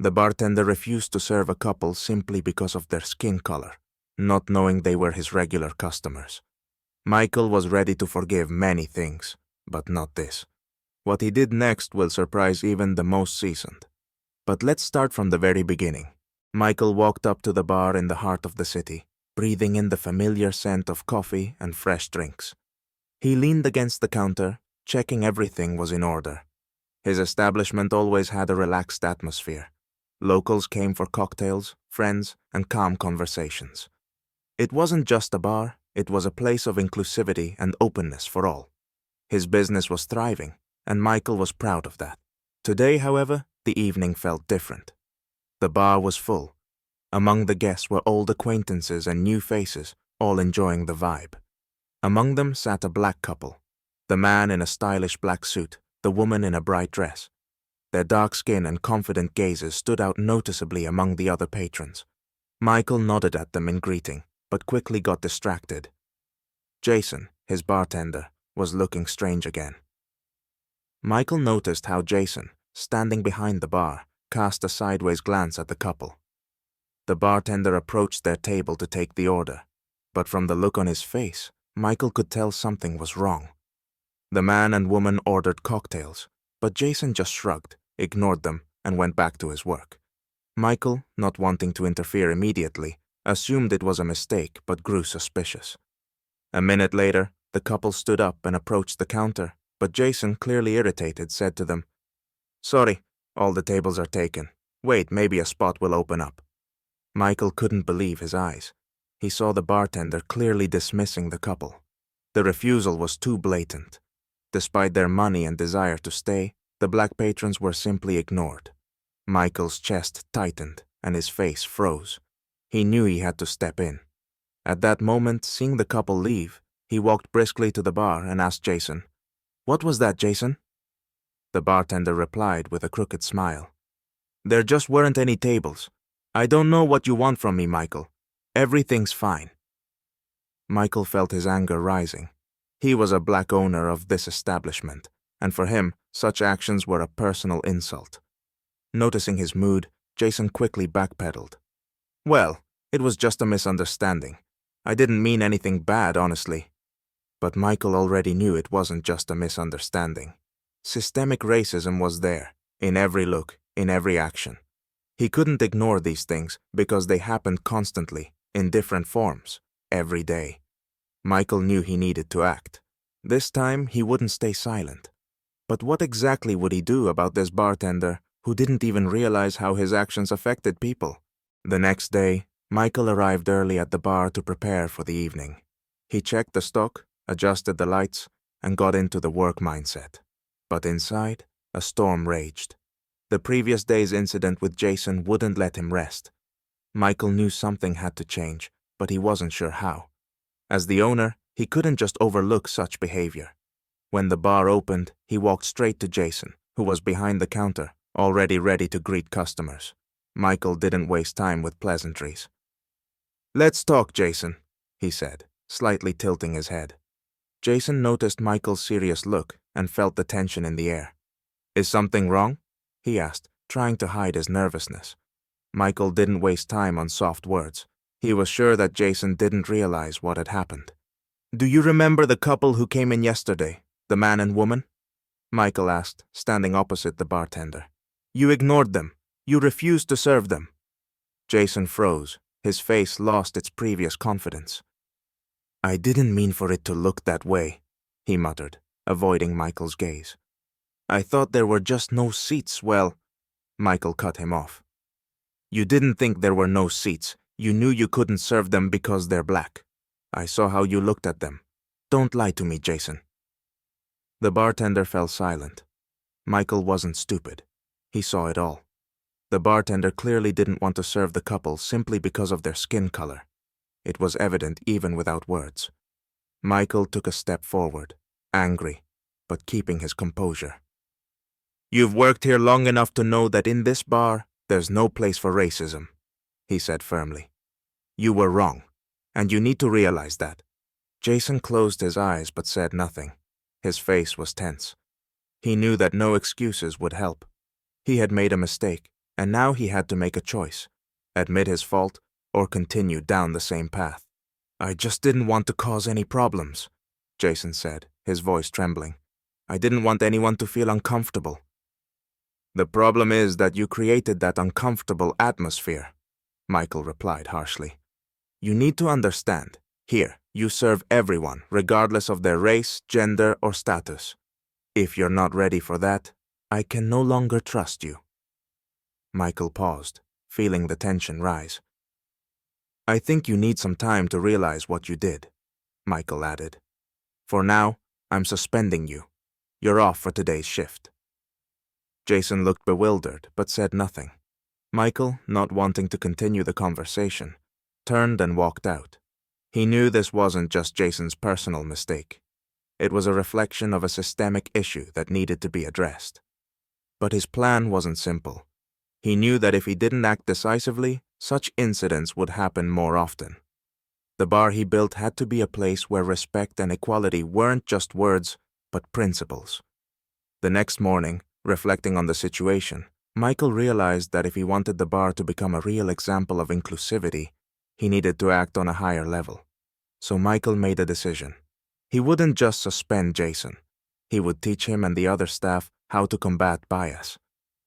The bartender refused to serve a couple simply because of their skin color, not knowing they were his regular customers. Michael was ready to forgive many things, but not this. What he did next will surprise even the most seasoned. But let's start from the very beginning. Michael walked up to the bar in the heart of the city, breathing in the familiar scent of coffee and fresh drinks. He leaned against the counter, checking everything was in order. His establishment always had a relaxed atmosphere. Locals came for cocktails, friends, and calm conversations. It wasn't just a bar, it was a place of inclusivity and openness for all. His business was thriving, and Michael was proud of that. Today, however, the evening felt different. The bar was full. Among the guests were old acquaintances and new faces, all enjoying the vibe. Among them sat a black couple, the man in a stylish black suit, the woman in a bright dress. Their dark skin and confident gazes stood out noticeably among the other patrons. Michael nodded at them in greeting, but quickly got distracted. Jason, his bartender, was looking strange again. Michael noticed how Jason, standing behind the bar, cast a sideways glance at the couple. The bartender approached their table to take the order, but from the look on his face, Michael could tell something was wrong. The man and woman ordered cocktails, but Jason just shrugged, ignored them, and went back to his work. Michael, not wanting to interfere immediately, assumed it was a mistake but grew suspicious. A minute later, the couple stood up and approached the counter, but Jason, clearly irritated, said to them, "Sorry, all the tables are taken. Wait, maybe a spot will open up." Michael couldn't believe his eyes. He saw the bartender clearly dismissing the couple. The refusal was too blatant. Despite their money and desire to stay, the black patrons were simply ignored. Michael's chest tightened and his face froze. He knew he had to step in. At that moment, seeing the couple leave, he walked briskly to the bar and asked Jason, "What was that, Jason?" The bartender replied with a crooked smile, "There just weren't any tables. I don't know what you want from me, Michael. Everything's fine." Michael felt his anger rising. He was a black owner of this establishment, and for him, such actions were a personal insult. Noticing his mood, Jason quickly backpedaled. "Well, it was just a misunderstanding. I didn't mean anything bad, honestly." But Michael already knew it wasn't just a misunderstanding. Systemic racism was there, in every look, in every action. He couldn't ignore these things because they happened constantly, in different forms, every day. Michael knew he needed to act. This time, he wouldn't stay silent. But what exactly would he do about this bartender who didn't even realize how his actions affected people? The next day, Michael arrived early at the bar to prepare for the evening. He checked the stock, adjusted the lights, and got into the work mindset. But inside, a storm raged. The previous day's incident with Jason wouldn't let him rest. Michael knew something had to change, but he wasn't sure how. As the owner, he couldn't just overlook such behavior. When the bar opened, he walked straight to Jason, who was behind the counter, already ready to greet customers. Michael didn't waste time with pleasantries. "Let's talk, Jason," he said, slightly tilting his head. Jason noticed Michael's serious look and felt the tension in the air. "Is something wrong?" he asked, trying to hide his nervousness. Michael didn't waste time on soft words. He was sure that Jason didn't realize what had happened. "Do you remember the couple who came in yesterday, the man and woman?" Michael asked, standing opposite the bartender. "You ignored them. You refused to serve them." Jason froze. His face lost its previous confidence. "I didn't mean for it to look that way," he muttered, avoiding Michael's gaze. "I thought there were just no seats. Well," Michael cut him off. "You didn't think there were no seats. You knew you couldn't serve them because they're black. I saw how you looked at them. Don't lie to me, Jason." The bartender fell silent. Michael wasn't stupid. He saw it all. The bartender clearly didn't want to serve the couple simply because of their skin color. It was evident even without words. Michael took a step forward, angry, but keeping his composure. "You've worked here long enough to know that in this bar, there's no place for racism," he said firmly. "You were wrong, and you need to realize that." Jason closed his eyes but said nothing. His face was tense. He knew that no excuses would help. He had made a mistake, and now he had to make a choice: admit his fault or continue down the same path. "I just didn't want to cause any problems," Jason said, his voice trembling. "I didn't want anyone to feel uncomfortable." "The problem is that you created that uncomfortable atmosphere," Michael replied harshly. "You need to understand. Here, you serve everyone, regardless of their race, gender, or status. If you're not ready for that, I can no longer trust you." Michael paused, feeling the tension rise. "I think you need some time to realize what you did," Michael added. "For now, I'm suspending you. You're off for today's shift." Jason looked bewildered but said nothing. Michael, not wanting to continue the conversation, turned and walked out. He knew this wasn't just Jason's personal mistake. It was a reflection of a systemic issue that needed to be addressed. But his plan wasn't simple. He knew that if he didn't act decisively, such incidents would happen more often. The bar he built had to be a place where respect and equality weren't just words, but principles. The next morning, reflecting on the situation, Michael realized that if he wanted the bar to become a real example of inclusivity, he needed to act on a higher level. So Michael made a decision. He wouldn't just suspend Jason. He would teach him and the other staff how to combat bias.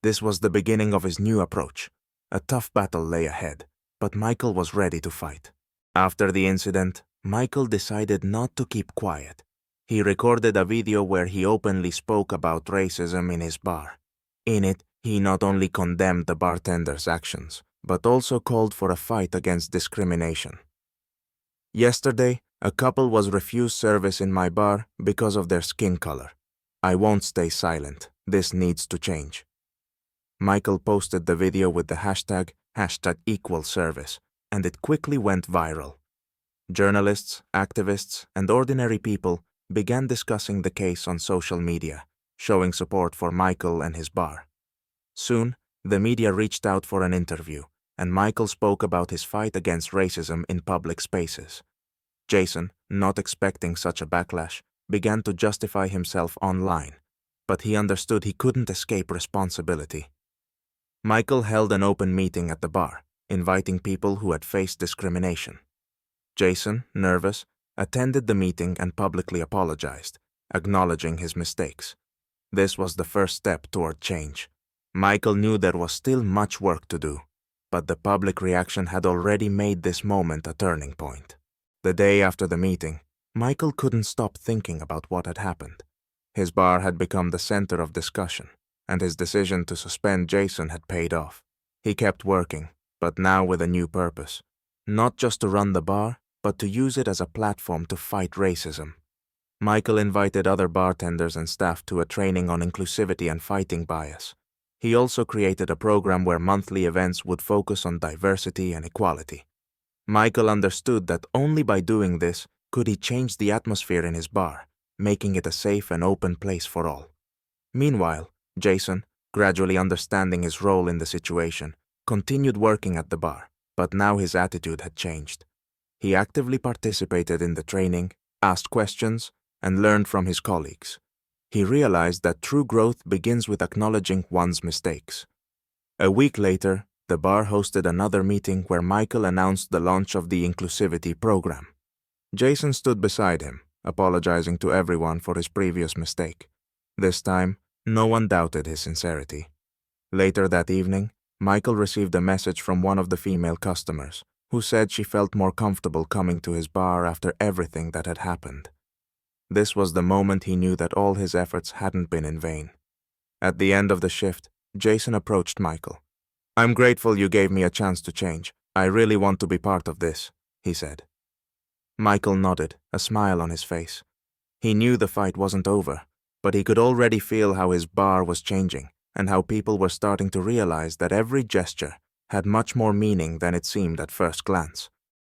This was the beginning of his new approach. A tough battle lay ahead, but Michael was ready to fight. After the incident, Michael decided not to keep quiet. He recorded a video where he openly spoke about racism in his bar. In it, he not only condemned the bartender's actions, but also called for a fight against discrimination. "Yesterday, a couple was refused service in my bar because of their skin color. I won't stay silent. This needs to change." Michael posted the video with the hashtag #equalservice, and it quickly went viral. Journalists, activists, and ordinary people began discussing the case on social media, showing support for Michael and his bar. Soon, the media reached out for an interview, and Michael spoke about his fight against racism in public spaces. Jason, not expecting such a backlash, began to justify himself online, but he understood he couldn't escape responsibility. Michael held an open meeting at the bar, inviting people who had faced discrimination. Jason, nervous, attended the meeting and publicly apologized, acknowledging his mistakes. This was the first step toward change. Michael knew there was still much work to do, but the public reaction had already made this moment a turning point. The day after the meeting, Michael couldn't stop thinking about what had happened. His bar had become the center of discussion, and his decision to suspend Jason had paid off. He kept working, but now with a new purpose. Not just to run the bar, but to use it as a platform to fight racism. Michael invited other bartenders and staff to a training on inclusivity and fighting bias. He also created a program where monthly events would focus on diversity and equality. Michael understood that only by doing this could he change the atmosphere in his bar, making it a safe and open place for all. Meanwhile, Jason, gradually understanding his role in the situation, continued working at the bar, but now his attitude had changed. He actively participated in the training, asked questions, and learned from his colleagues. He realized that true growth begins with acknowledging one's mistakes. A week later, the bar hosted another meeting where Michael announced the launch of the inclusivity program. Jason stood beside him, apologizing to everyone for his previous mistake. This time, no one doubted his sincerity. Later that evening, Michael received a message from one of the female customers, who said she felt more comfortable coming to his bar after everything that had happened. This was the moment he knew that all his efforts hadn't been in vain. At the end of the shift, Jason approached Michael. "I'm grateful you gave me a chance to change. I really want to be part of this," he said. Michael nodded, a smile on his face. He knew the fight wasn't over, but he could already feel how his bar was changing and how people were starting to realize that every gesture had much more meaning than it seemed at first glance.